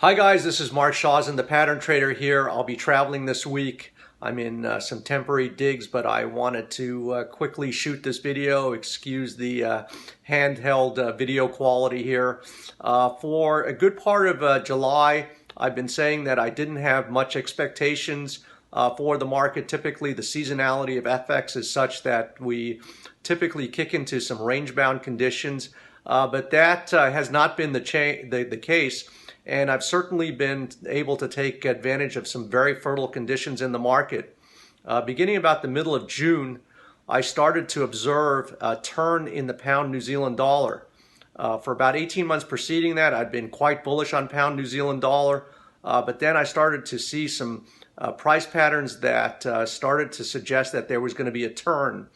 Hi guys, this is Mark Shawson, the Pattern Trader here. I'll be traveling this week. I'm in some temporary digs, but I wanted to quickly shoot this video. Excuse the handheld video quality here. For a good part of July, I've been saying that I didn't have much expectations for the market. Typically, the seasonality of FX is such that we typically kick into some range-bound conditions, but that has not been the case. And I've certainly been able to take advantage of some very fertile conditions in the market. Beginning about the middle of June, I started to observe a turn in the pound New Zealand dollar. For about 18 months preceding that, I'd been quite bullish on pound New Zealand dollar, but then I started to see some price patterns that started to suggest that there was going to be a turn.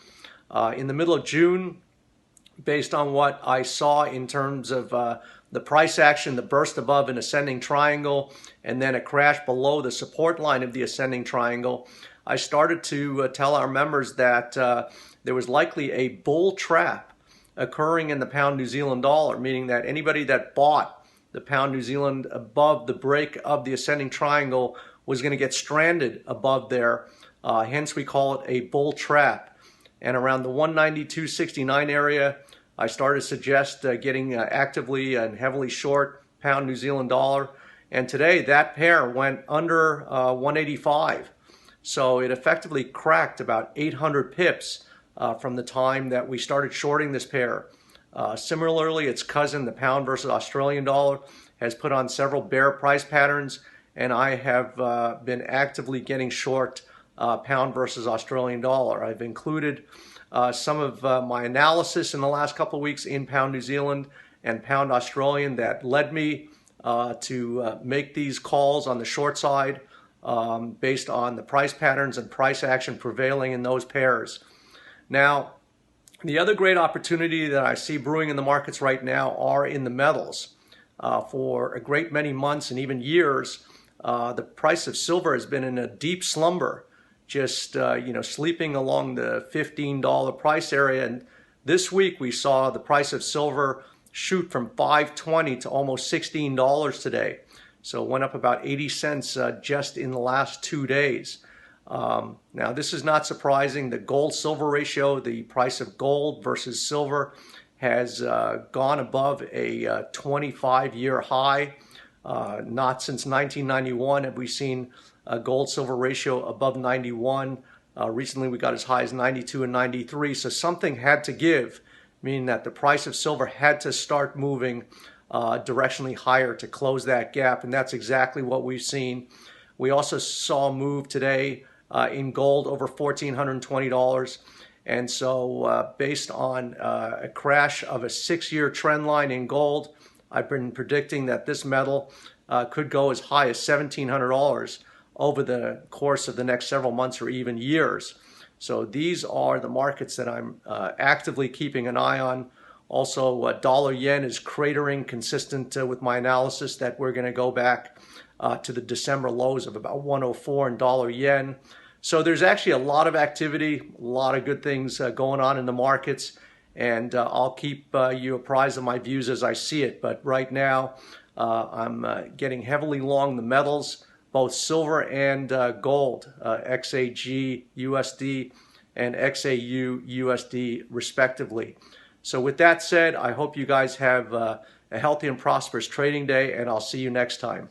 In the middle of June, based on what I saw in terms of the price action, the burst above an ascending triangle, and then a crash below the support line of the ascending triangle, I started to tell our members that there was likely a bull trap occurring in the pound New Zealand dollar, meaning that anybody that bought the pound New Zealand above the break of the ascending triangle was going to get stranded above there. Hence, we call it a bull trap. And around the 192.69 area, I started to suggest getting actively and heavily short pound New Zealand dollar. And today that pair went under 185. So it effectively cracked about 800 pips from the time that we started shorting this pair. Similarly, its cousin, the pound versus Australian dollar, has put on several bear price patterns, and I have been actively getting short pound versus Australian dollar. I've included some of my analysis in the last couple of weeks in pound New Zealand and pound Australian that led me to make these calls on the short side based on the price patterns and price action prevailing in those pairs. Now, the other great opportunity that I see brewing in the markets right now are in the metals. For a great many months and even years, the price of silver has been in a deep slumber, just sleeping along the $15 price area. And this week we saw the price of silver shoot from $5.20 to almost $16 today. So it went up about 80 cents just in the last 2 days. Now, this is not surprising. The gold-silver ratio, the price of gold versus silver, has gone above a 25-year high. Not since 1991 have we seen a gold-silver ratio above 91. Recently we got as high as 92 and 93. So something had to give, meaning that the price of silver had to start moving directionally higher to close that gap. And that's exactly what we've seen. We also saw a move today in gold over $1,420. And so based on a crash of a 6-year trend line in gold, I've been predicting that this metal could go as high as $1,700 over the course of the next several months or even years. So these are the markets that I'm actively keeping an eye on. Also, dollar yen is cratering, consistent with my analysis that we're going to go back to the December lows of about 104 in dollar yen. So there's actually a lot of activity, a lot of good things going on in the markets, and I'll keep you apprised of my views as I see it. But right now, I'm getting heavily long the metals, both silver and gold, XAG USD and XAU USD respectively. So with that said, I hope you guys have a healthy and prosperous trading day, and I'll see you next time.